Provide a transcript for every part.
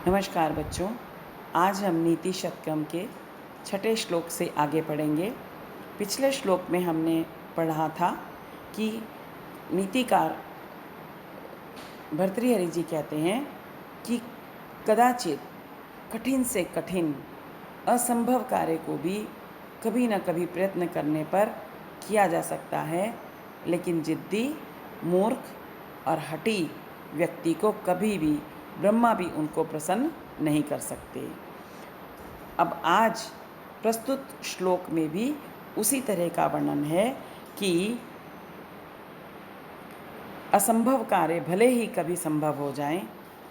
नमस्कार बच्चों, आज हम नीति शतकम के छठे श्लोक से आगे पढ़ेंगे। पिछले श्लोक में हमने पढ़ा था कि नीतिकार भर्तृहरि जी कहते हैं कि कदाचित कठिन से कठिन असंभव कार्य को भी कभी न कभी प्रयत्न करने पर किया जा सकता है, लेकिन जिद्दी, मूर्ख और हठी व्यक्ति को कभी भी ब्रह्मा भी उनको प्रसन्न नहीं कर सकते। अब आज प्रस्तुत श्लोक में भी उसी तरह का वर्णन है कि असंभव कार्य भले ही कभी संभव हो जाएं,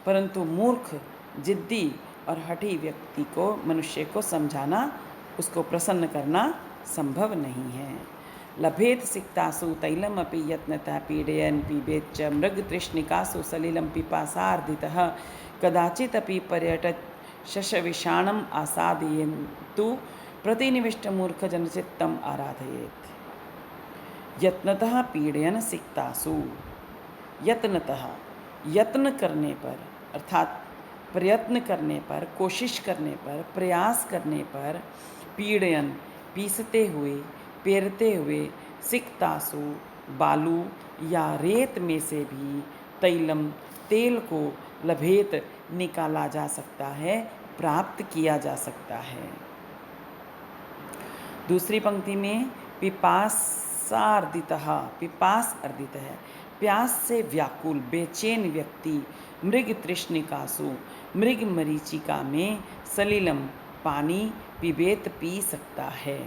परंतु मूर्ख, जिद्दी और हठी व्यक्ति को, मनुष्य को समझाना, उसको प्रसन्न करना संभव नहीं है। लभेत सिक्तासु तैलमपि यत्नतः पीडयन् पिबेत् च मृगतृष्णिकासु सलिलं पिपासार्दितः कदाचिदपि पर्यटत् शशविषाणम् आसादयन्तु प्रतिनिविष्टमूर्खजनचित्तम् आराधयेत्। यत्नतः पीडयन् सिक्तासु, यत्नतः, यत्न करने पर अर्थात प्रयत्न करने पर, कोशिश करने पर, प्रयास करने पर, पीडयन पीसते हुए, पेरते हुए, सिक्तासु बालू या रेत में से भी, तैलम तेल को, लभेत निकाला जा सकता है, प्राप्त किया जा सकता है। दूसरी पंक्ति में पिपासार्दितः, पिपास अर्दित है, प्यास से व्याकुल बेचैन व्यक्ति, मृग तृष्णिकासु, मृग मरीचिका में, सलिलम पानी, पिबेत पी सकता है।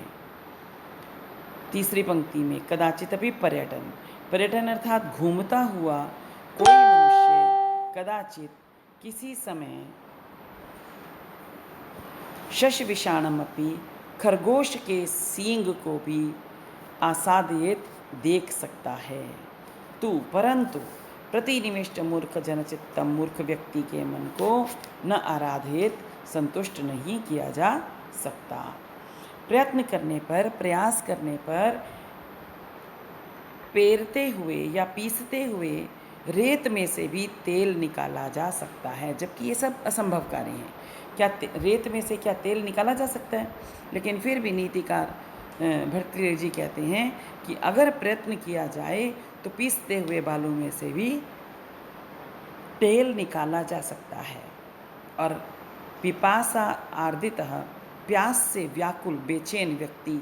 तीसरी पंक्ति में कदाचिदपि पर्यटन, पर्यटन अर्थात घूमता हुआ कोई मनुष्य कदाचित किसी समय शशविषाणमपि खरगोश के सींग को भी आसादयेत देख सकता है। परंतु प्रतिनिविष्ट मूर्ख जनचित्तम, मूर्ख व्यक्ति के मन को न आराधयेत, संतुष्ट नहीं किया जा सकता। प्रयत्न करने पर, प्रयास करने पर, पेरते हुए या पीसते हुए रेत में से भी तेल निकाला जा सकता है, जबकि ये सब असंभव कार्य हैं। क्या रेत में से क्या तेल निकाला जा सकता है? लेकिन फिर भी नीतिकार भर्तृहरि जी कहते हैं कि अगर प्रयत्न किया जाए तो पीसते हुए बालू में से भी तेल निकाला जा सकता है। और पिपासा आर्दितः, प्यास से व्याकुल बेचैन व्यक्ति,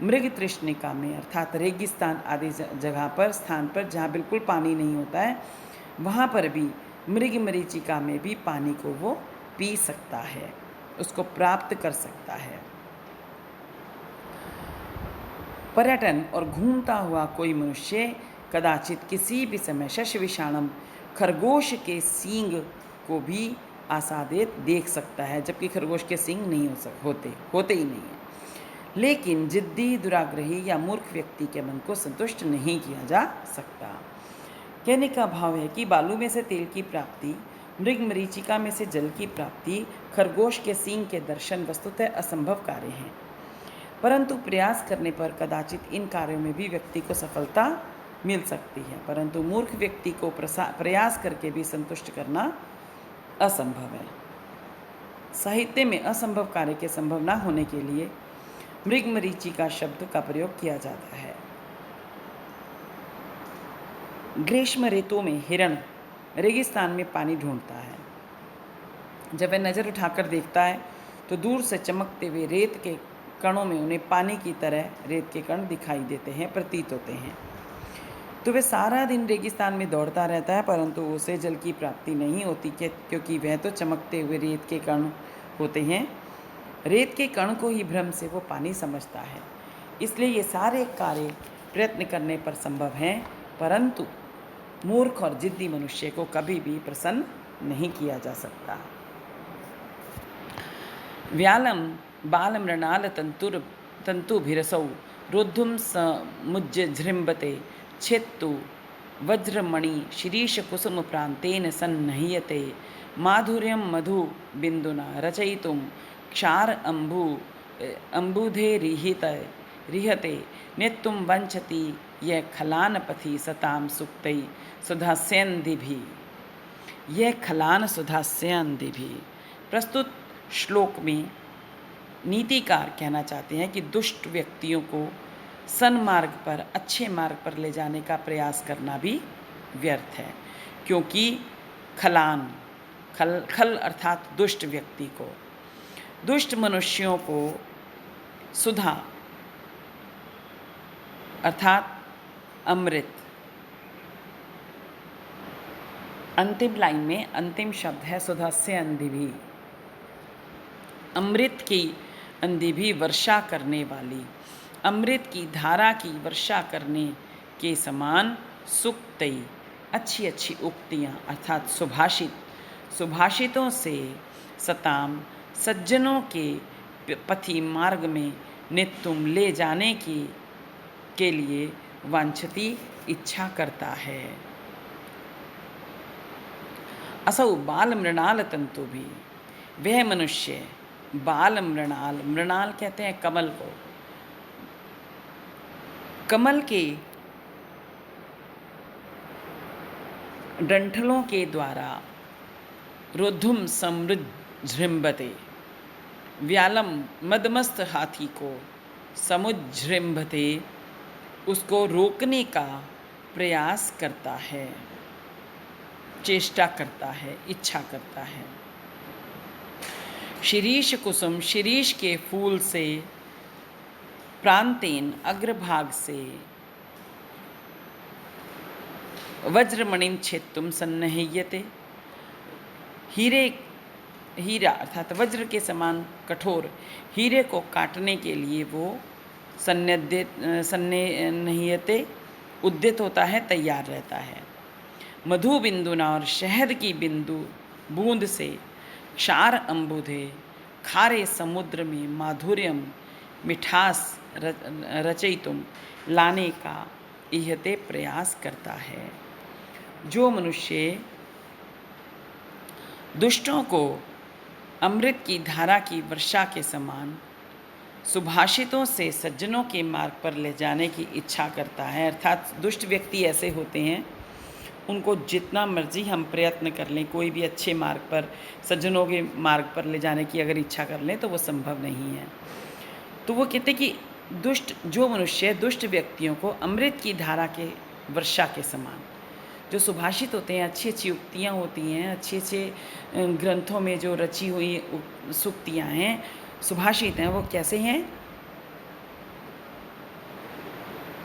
मृग तृष्णिका में अर्थात रेगिस्तान आदि जगह पर, स्थान पर जहाँ बिल्कुल पानी नहीं होता है, वहाँ पर भी मृग मरीचिका में भी पानी को वो पी सकता है, उसको प्राप्त कर सकता है। पर्यटन और घूमता हुआ कोई मनुष्य कदाचित किसी भी समय शशविषाणम, खरगोश के सींग को भी आसादेत देख सकता है, जबकि खरगोश के सींग नहीं होते ही नहीं है। लेकिन जिद्दी, दुराग्रही या मूर्ख व्यक्ति के मन को संतुष्ट नहीं किया जा सकता। कहने का भाव है कि बालू में से तेल की प्राप्ति, मृग मरीचिका में से जल की प्राप्ति, खरगोश के सींग के दर्शन वस्तुतः असंभव कार्य हैं, परंतु प्रयास करने पर कदाचित इन कार्यों में भी व्यक्ति को सफलता मिल सकती है। परंतु मूर्ख व्यक्ति को प्रयास करके भी संतुष्ट करना असंभव है। साहित्य में असंभव कार्य के संभव न होने के लिए मृग मरीचिका शब्द का प्रयोग किया जाता है। ग्रीष्म ऋतु में हिरण रेगिस्तान में पानी ढूंढता है। जब वह नज़र उठाकर देखता है तो दूर से चमकते हुए रेत के कणों में उन्हें पानी की तरह रेत के कण दिखाई देते हैं, प्रतीत होते हैं। तो वह सारा दिन रेगिस्तान में दौड़ता रहता है, परंतु उसे जल की प्राप्ति नहीं होती, क्योंकि वह तो चमकते हुए रेत के कण होते हैं। रेत के कण को ही भ्रम से वो पानी समझता है। इसलिए ये सारे कार्य प्रयत्न करने पर संभव हैं, परंतु मूर्ख और जिद्दी मनुष्य को कभी भी प्रसन्न नहीं किया जा सकता। व्यालम बाल मृणाल तंतुभिरसौ रुद्धुम समुज्जृंभते छेत्तु वज्रमणि शिरीष कुसुम प्रांतेन सन्नह्यते माधुर्यं मधु बिंदुना रचयितुं क्षार अम्बुधे रिहते नेत्तुं वंचति यह खलान पथि सताम सुक्तै सुधास्यन्दिभि, यह खलान सुधास्यन्दिभि। प्रस्तुत श्लोक में नीतिकार कहना चाहते हैं कि दुष्ट व्यक्तियों को सन्मार्ग पर, अच्छे मार्ग पर ले जाने का प्रयास करना भी व्यर्थ है, क्योंकि खल अर्थात दुष्ट व्यक्ति को, दुष्ट मनुष्यों को सुधा अर्थात अमृत, अंतिम लाइन में अंतिम शब्द है सुधा से अंधी, अमृत की अंधी भी वर्षा करने वाली, अमृत की धारा की वर्षा करने के समान सुक्तई, अच्छी अच्छी उक्तियाँ अर्थात सुभाषितों से सताम सज्जनों के पथि मार्ग में नित्युम ले जाने के लिए वांछती इच्छा करता है। असौ बाल मृणाल तंतु भी, वह मनुष्य बाल मृणाल, मृणाल कहते हैं कमल को, कमल के डंठलों के द्वारा रुद्धुम समृज्झृंभते, व्यालम मदमस्त हाथी को समुज्जृंभते, उसको रोकने का प्रयास करता है, चेष्टा करता है, इच्छा करता है। शिरीष कुसुम, शिरीष के फूल से, प्रांतेन अग्रभाग से, वज्रमणिं छेत्तुम सन्नह्यते, हीरा अर्थात वज्र के समान कठोर हीरे को काटने के लिए वो सन्नह्यते उद्यत होता है, तैयार रहता है। मधु बिंदुना, और शहद की बूंद से, क्षार अम्बुधे, खारे समुद्र में माधुर्यम मिठास रचयितुम, लाने का इहते प्रयास करता है। जो मनुष्य दुष्टों को अमृत की धारा की वर्षा के समान सुभाषितों से सज्जनों के मार्ग पर ले जाने की इच्छा करता है, अर्थात दुष्ट व्यक्ति ऐसे होते हैं, उनको जितना मर्जी हम प्रयत्न कर लें, कोई भी अच्छे मार्ग पर, सज्जनों के मार्ग पर ले जाने की अगर इच्छा कर लें तो वो संभव नहीं है। तो वो कहते कि जो मनुष्य दुष्ट व्यक्तियों को अमृत की धारा के वर्षा के समान, जो सुभाषित होते हैं, अच्छी अच्छी उक्तियाँ होती हैं, अच्छे अच्छे ग्रंथों में जो रची हुई सूक्तियाँ हैं, सुभाषित हैं, वो कैसे हैं?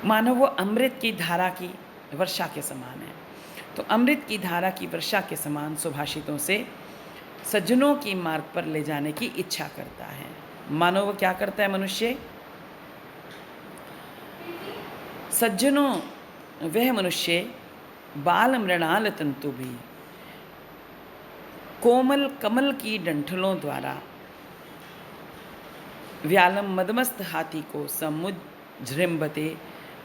मानो वो अमृत की धारा की वर्षा के समान है। तो अमृत की धारा की वर्षा के समान सुभाषितों से सज्जनों की मार्ग पर ले जाने की इच्छा करता है। मानो वो क्या करता है मनुष्य? सज्जनों, वह मनुष्य बाल मृणाल तंतु भी, कोमल कमल की डंठलों द्वारा, व्यालम मदमस्त हाथी को समुज्जृंभते,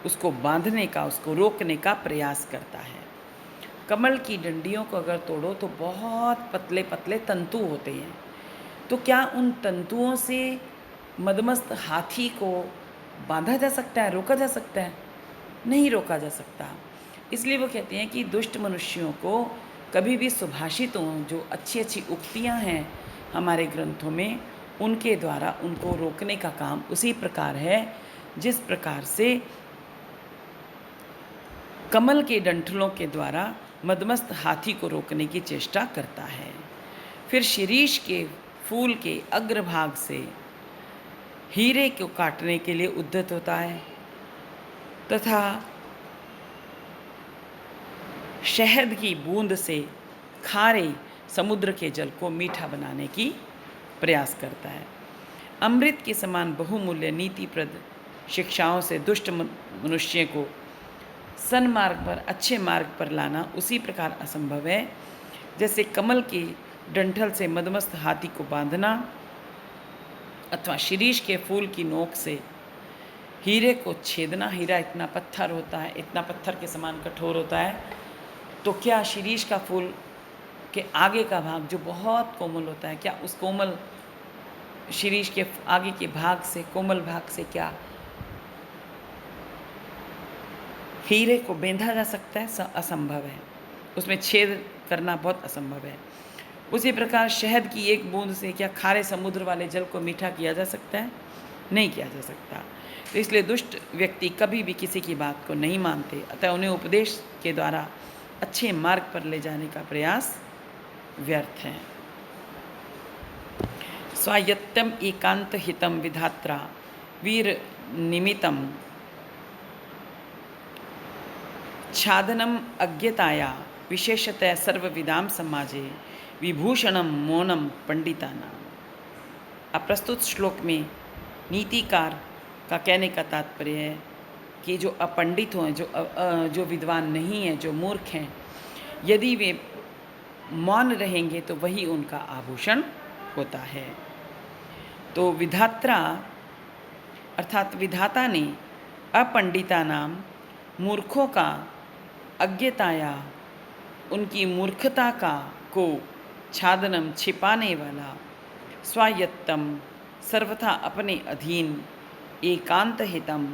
उसको बांधने का, उसको रोकने का प्रयास करता है। कमल की डंडियों को अगर तोड़ो तो बहुत पतले पतले तंतु होते हैं, तो क्या उन तंतुओं से मदमस्त हाथी को बांधा जा सकता है, रोका जा सकता है? नहीं रोका जा सकता। इसलिए वो कहते हैं कि दुष्ट मनुष्यों को कभी भी सुभाषितों, जो अच्छी अच्छी उक्तियाँ हैं हमारे ग्रंथों में, उनके द्वारा उनको रोकने का काम उसी प्रकार है जिस प्रकार से कमल के डंठलों के द्वारा मदमस्त हाथी को रोकने की चेष्टा करता है। फिर शिरीष के फूल के अग्रभाग से हीरे को काटने के लिए उद्यत होता है, तथा शहद की बूंद से खारे समुद्र के जल को मीठा बनाने की प्रयास करता है। अमृत के समान बहुमूल्य नीतिप्रद शिक्षाओं से दुष्ट मनुष्य को सन्मार्ग पर, अच्छे मार्ग पर लाना उसी प्रकार असंभव है जैसे कमल की डंठल से मदमस्त हाथी को बांधना, अथवा शिरीष के फूल की नोक से हीरे को छेदना। हीरा इतना पत्थर होता है, इतना पत्थर के समान कठोर होता है, तो क्या शिरीष का फूल के आगे का भाग जो बहुत कोमल होता है, क्या उस कोमल शिरीष के आगे के भाग से, कोमल भाग से क्या हीरे को बेंधा जा सकता है? असंभव है, उसमें छेद करना बहुत असंभव है। उसी प्रकार शहद की एक बूंद से क्या खारे समुद्र वाले जल को मीठा किया जा सकता है? नहीं किया जा सकता। तो इसलिए दुष्ट व्यक्ति कभी भी किसी की बात को नहीं मानते, अतः उन्हें उपदेश के द्वारा अच्छे मार्ग पर ले जाने का प्रयास व्यर्थ है। स्वायत्तम एकांत हितम विधात्रा वीर निमितम छादनम अज्ञताया विशेषतः सर्वविदाम समाजे विभूषणम मौनम पंडितानाम। अब प्रस्तुत श्लोक में नीतिकार का कहने का तात्पर्य है कि जो अपंडित हों, जो विद्वान नहीं हैं, जो मूर्ख हैं, यदि वे मौन रहेंगे तो वही उनका आभूषण होता है। तो विधात्रा अर्थात विधाता ने अपंडिता नाम मूर्खों का अज्ञताया उनकी मूर्खता को छादनम छिपाने वाला स्वायत्तम सर्वथा अपने अधीन एकांत हितम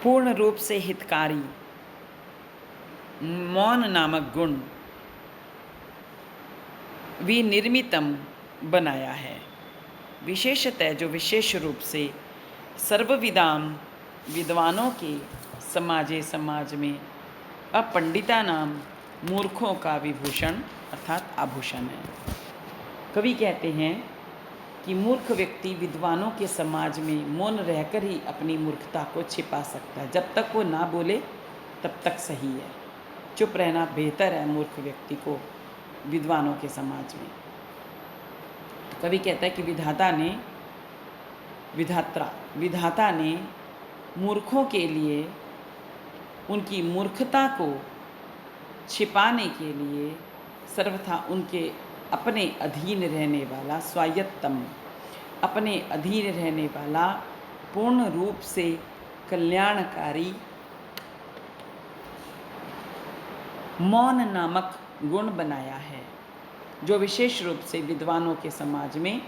पूर्ण रूप से हितकारी मौन नामक गुण विनिर्मितम बनाया है। विशेषतः जो विशेष रूप से सर्वविदाम विद्वानों के समाज में अपंडिता नाम मूर्खों का विभूषण अर्थात आभूषण है। कवि कहते हैं कि मूर्ख व्यक्ति विद्वानों के समाज में मौन रहकर ही अपनी मूर्खता को छिपा सकता है। जब तक वो ना बोले तब तक सही है, चुप रहना बेहतर है मूर्ख व्यक्ति को विद्वानों के समाज में। तो कवि कहता है कि विधाता ने मूर्खों के लिए उनकी मूर्खता को छिपाने के लिए सर्वथा उनके अपने अधीन रहने वाला स्वायत्तम अपने अधीन रहने वाला पूर्ण रूप से कल्याणकारी मौन नामक गुण बनाया है, जो विशेष रूप से विद्वानों के समाज में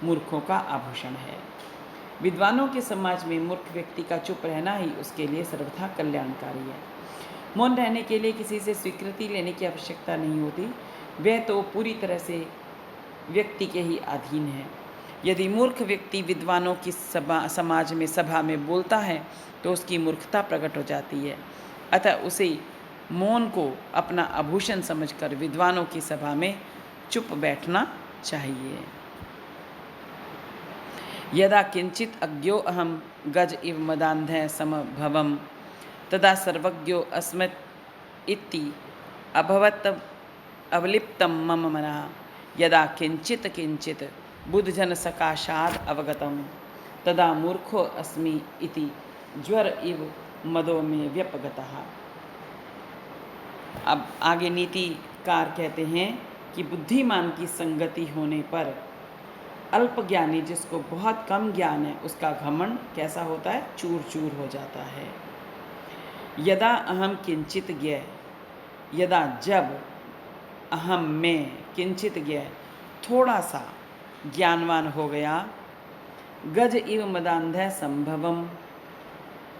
मूर्खों का आभूषण है। विद्वानों के समाज में मूर्ख व्यक्ति का चुप रहना ही उसके लिए सर्वथा कल्याणकारी है। मौन रहने के लिए किसी से स्वीकृति लेने की आवश्यकता नहीं होती, वह तो पूरी तरह से व्यक्ति के ही अधीन है। यदि मूर्ख व्यक्ति विद्वानों की समाज में सभा में बोलता है तो उसकी मूर्खता प्रकट हो जाती है, अतः उसे मौन को अपना आभूषण समझकर विद्वानों की सभा में चुप बैठना चाहिए। यदा किंचित अज्ञो अहम गज इव मदान्धः समभवम तदा सर्वज्ञो अस्मत् इति अभवत् अवलिप्तं मम मनः यदा किंचित बुद्धजन सकाशाद अवगतम तदा मूर्खो अस्मि इति ज्वर इव मदो में व्यपगतः। अब आगे नीतिकार कहते हैं कि बुद्धिमान की संगति होने पर अल्पज्ञानी जिसको बहुत कम ज्ञान है उसका घमंड कैसा होता है? चूर चूर हो जाता है। यदा अहम किंचित ज्ञ, यदा जब अहम में किंचित ज्ञ थोड़ा सा ज्ञानवान हो गया, गज इव मदान्धः संभवम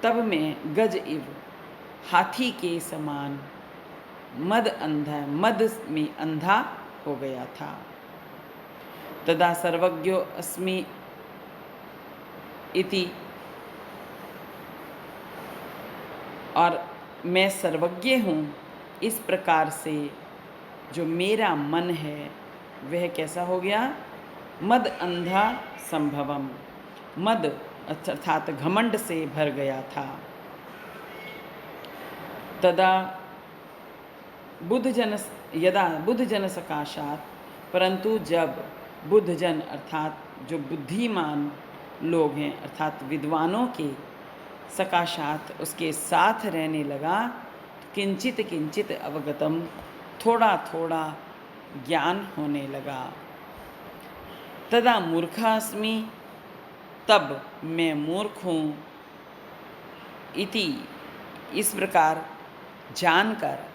तब मैं गज इव हाथी के समान मद में अंधा हो गया था। तदा सर्वज्ञो अस्मि इति और मैं सर्वज्ञ हूँ इस प्रकार से जो मेरा मन है वह कैसा हो गया? मद अंधा संभवम, मद अर्थात घमंड से भर गया था। तदा यदा बुद्धजन सकाशात, परंतु जब बुद्धजन अर्थात जो बुद्धिमान लोग हैं अर्थात विद्वानों के सकाशात उसके साथ रहने लगा, किंचित किंचित अवगतम थोड़ा थोड़ा ज्ञान होने लगा। तदा मूर्खास्मि तब मैं मूर्ख हूँ इति इस प्रकार जानकर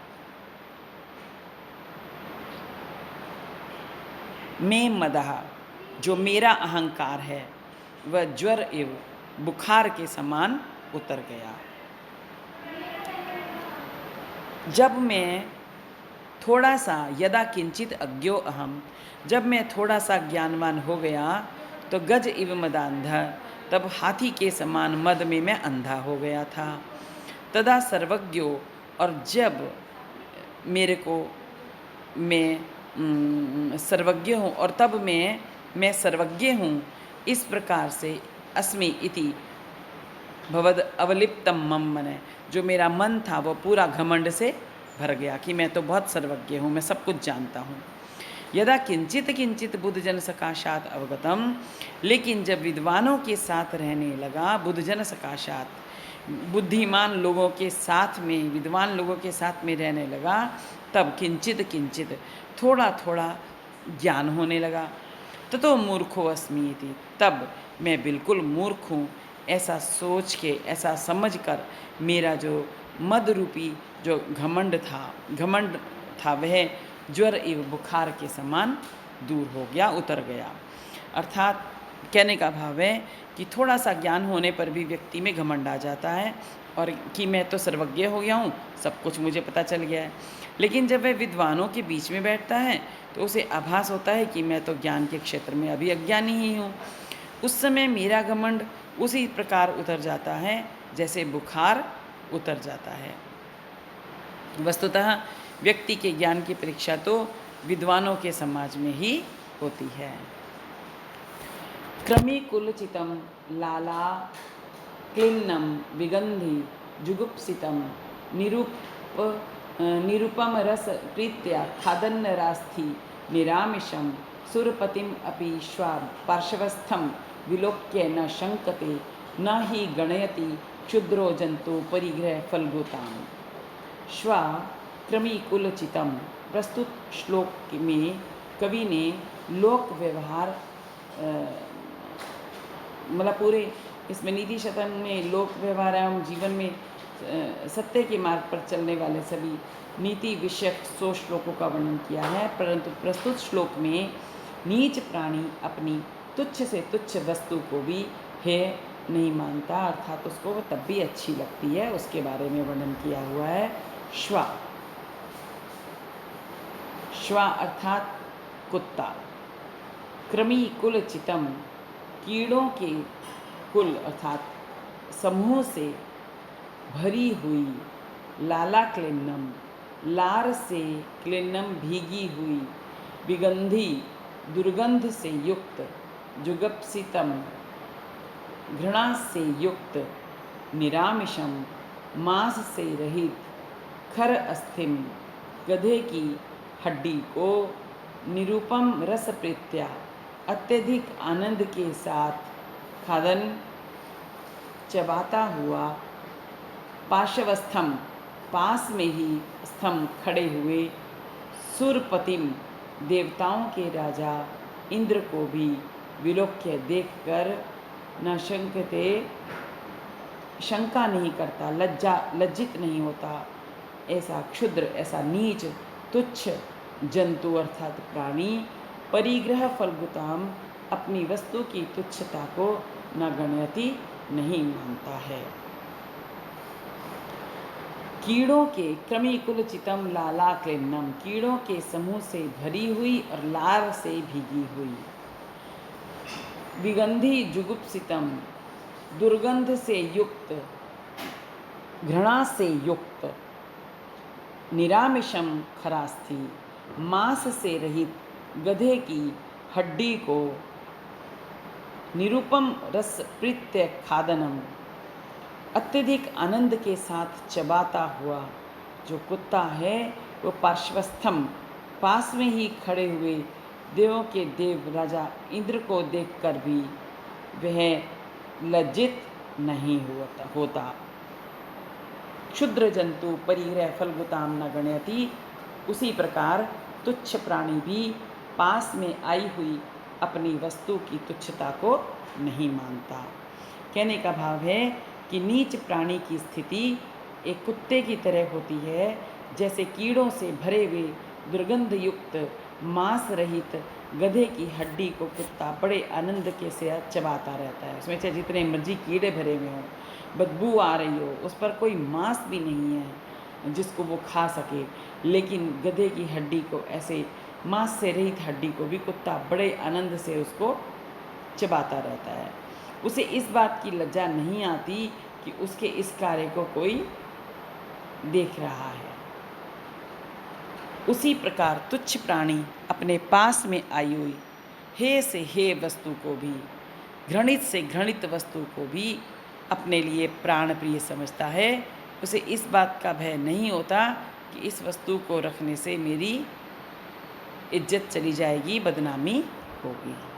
मैं मदः जो मेरा अहंकार है वह ज्वर एव बुखार के समान उतर गया। जब मैं थोड़ा सा यदा किंचित अज्ञो अहम, जब मैं थोड़ा सा ज्ञानवान हो गया तो गज इव मदांधा, तब हाथी के समान मद में मैं अंधा हो गया था। तदा सर्वज्ञो, और जब मेरे को मैं सर्वज्ञ हूँ, और तब मैं सर्वज्ञ हूँ, इस प्रकार से अस्मि इति भवद अवलिप्तम मम मने, जो मेरा मन था वो पूरा घमंड से भर गया कि मैं तो बहुत सर्वज्ञ हूँ, मैं सब कुछ जानता हूँ। यदा किंचित किंचित बुद्धजन सकाशात अवगतम, लेकिन जब विद्वानों के साथ रहने लगा, बुद्धजन सकाशात, बुद्धिमान लोगों के साथ में, विद्वान लोगों के साथ में रहने लगा, तब किंचित किंचित, थोड़ा थोड़ा ज्ञान होने लगा। तो मूर्खो अस्मि इति, तब मैं बिल्कुल मूर्ख हूँ, ऐसा सोच के, ऐसा समझ कर मेरा जो मद रूपी जो घमंड था वह ज्वर एवं बुखार के समान दूर हो गया, उतर गया। अर्थात कहने का भाव है कि थोड़ा सा ज्ञान होने पर भी व्यक्ति में घमंड आ जाता है और कि मैं तो सर्वज्ञ हो गया हूँ, सब कुछ मुझे पता चल गया है। लेकिन जब वह विद्वानों के बीच में बैठता है तो उसे आभास होता है कि मैं तो ज्ञान के क्षेत्र में अभी अज्ञानी ही हूँ। उस समय मेरा घमंड उसी प्रकार उतर जाता है जैसे बुखार उतर जाता है। वस्तुतः व्यक्ति के ज्ञान की परीक्षा तो विद्वानों के समाज में ही होती है। क्रमीकुलचितं लाला क्लिन्नं विगंधि जुगुप्सितं निरुपम रस प्रीत्या खादन्न रास्थि निरामिषं सुरपतिम अपि श्वा पार्श्वस्थं विलोक्य न शंकते न हि गणयति क्षुद्रो जंतु परिग्रह फलगुताम। श्वा क्रमीकुलचितम, प्रस्तुत श्लोक में कवि ने लोक व्यवहार मतलब पूरे इसमें नीति शतन में लोक व्यवहार एवं जीवन में सत्य के मार्ग पर चलने वाले सभी नीति विषयक 100 श्लोकों का वर्णन किया है। परंतु प्रस्तुत श्लोक में नीच प्राणी अपनी तुच्छ से तुच्छ वस्तु को भी है नहीं मानता, अर्थात उसको वह तब भी अच्छी लगती है, उसके बारे में वर्णन किया हुआ है। श्वा, श्वा अर्थात कुत्ता। क्रमी कुल चितम, कीड़ों के कुल अर्थात समूह से भरी हुई। लाला क्लिन्नम, लार से, क्लिन्नम भीगी हुई। विगंधी, दुर्गंध से युक्त। जुगप्सितम, घृणा से युक्त। निरामिषम, मांस से रहित। खर अस्थिम, गधे की हड्डी को। निरूपम रस प्रीत्या, अत्यधिक आनंद के साथ। खादन, चबाता हुआ। पार्श्वस्थम, पास में ही। स्थम, खड़े हुए। सुरपतिम, देवताओं के राजा इंद्र को भी। विलोक्य, देखकर। न शंकते, शंका नहीं करता, लज्जित नहीं होता। ऐसा क्षुद्र, ऐसा नीच, तुच्छ जंतु अर्थात प्राणी। परिग्रह फलगुताम, अपनी वस्तु की तुच्छता को न गणयति, नहीं मानता है। कीड़ों के क्रमीकुलचितम लाला क्लिन्नम, कीड़ों के समूह से भरी हुई और लार से भीगी हुई। विगंधी जुगुप्सितम, दुर्गंध से युक्त, घृणा से युक्त। निरामिषम, खरास्थि, मांस से रहित गधे की हड्डी को। निरूपम रस प्रीत्य खादनम, अत्यधिक आनंद के साथ चबाता हुआ जो कुत्ता है वो। पार्श्वस्थम, पास में ही खड़े हुए देवों के देव राजा इंद्र को देखकर भी वह लज्जित नहीं होता। क्षुद्र जंतु परिग्रह फलगुताम न गणयति, उसी प्रकार तुच्छ प्राणी भी पास में आई हुई अपनी वस्तु की तुच्छता को नहीं मानता। कहने का भाव है कि नीच प्राणी की स्थिति एक कुत्ते की तरह होती है, जैसे कीड़ों से भरे हुए दुर्गंध युक्त मांस रहित गधे की हड्डी को कुत्ता बड़े आनंद के से चबाता रहता है। उसमें चाहे जितने मर्जी कीड़े भरे हुए हों, बदबू आ रही हो, उस पर कोई मांस भी नहीं है, जिसको वो खा सके। लेकिन गधे की हड्डी को, ऐसे मांस से रहित हड्डी को भी कुत्ता बड़े आनंद से उसको चबाता रहता है। उसे इस बात की लज्जा नहीं आती कि उसके इस कार्य को कोई देख रहा है। उसी प्रकार तुच्छ प्राणी अपने पास में आई हुई हे से हे वस्तु को भी, घृणित से घृणित वस्तु को भी अपने लिए प्राण प्रिय समझता है। उसे इस बात का भय नहीं होता कि इस वस्तु को रखने से मेरी इज्जत चली जाएगी, बदनामी होगी।